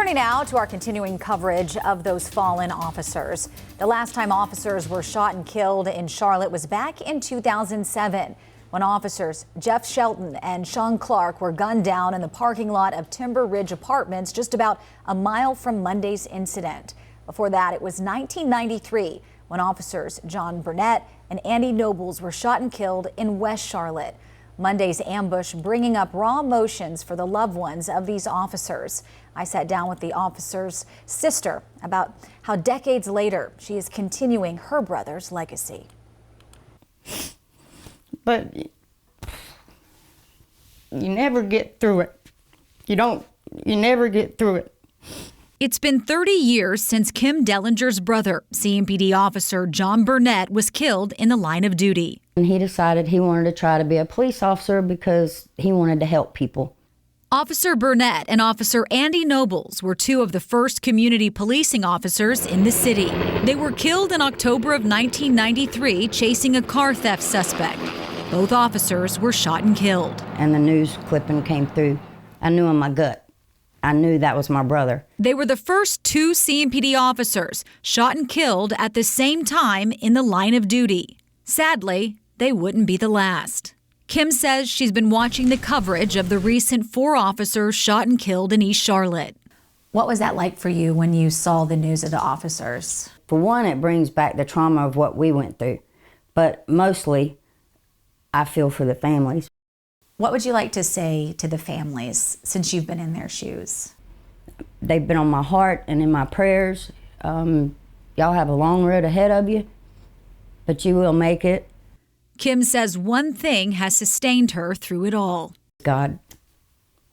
Turning now to our continuing coverage of those fallen officers. The last time officers were shot and killed in Charlotte was back in 2007 when officers Jeff Shelton and Sean Clark were gunned down in the parking lot of Timber Ridge Apartments just about a mile from Monday's incident. Before that, it was 1993 when officers John Burnette and Andy Nobles were shot and killed in West Charlotte. Monday's ambush bringing up raw emotions for the loved ones of these officers. I sat down with the officer's sister about how decades later she is continuing her brother's legacy. But you never get through it. You never get through it. It's been 30 years since Kim Dellinger's brother, CMPD Officer John Burnette, was killed in the line of duty. And he decided he wanted to try to be a police officer because he wanted to help people. Officer Burnette and Officer Andy Nobles were two of the first community policing officers in the city. They were killed in October of 1993 chasing a car theft suspect. Both officers were shot and killed. And the news clipping came through. I knew in my gut. I knew that was my brother. They were the first two CMPD officers shot and killed at the same time in the line of duty. Sadly, they wouldn't be the last. Kim says she's been watching the coverage of the recent 4 officers shot and killed in East Charlotte. What was that like for you when you saw the news of the officers? For one, it brings back the trauma of what we went through. But mostly, I feel for the families. What would you like to say to the families since you've been in their shoes? They've been on my heart and in my prayers. Y'all have a long road ahead of you, but you will make it. Kim says one thing has sustained her through it all. God,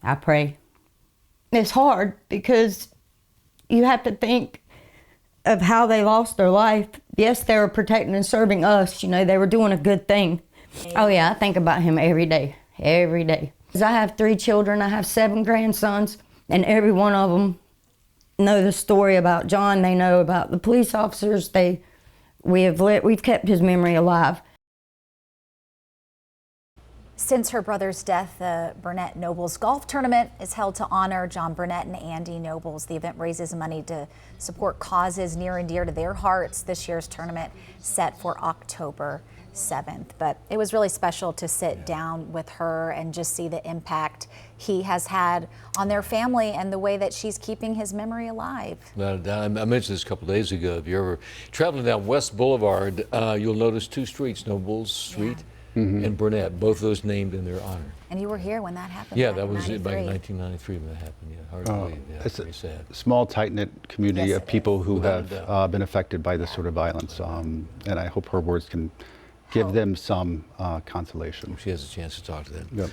I pray. It's hard because you have to think of how they lost their life. Yes, they were protecting and serving us. You know, they were doing a good thing. Oh yeah, I think about him every day. Every day. I have 3 children, I have 7 grandsons, and every one of them know the story about John. They know about the police officers. We've kept his memory alive. Since her brother's death, the Burnette Nobles Golf Tournament is held to honor John Burnette and Andy Nobles. The event raises money to support causes near and dear to their hearts. This year's tournament set for October 7th. But it was really special to sit down with her and just see the impact he has had on their family and the way that she's keeping his memory alive. I mentioned this a couple days ago. If you're ever traveling down West Boulevard, you'll notice 2 streets, Nobles Street and Burnette, both of those named in their honor. And you were here when that happened? Yeah, that was back in 1993 when that happened. Yeah, hard to believe. Yeah, it's very sad. A small, tight-knit community Yes, of people who Without have been affected by this sort of violence. And I hope her words can give them some consolation. She has a chance to talk to them. Yep.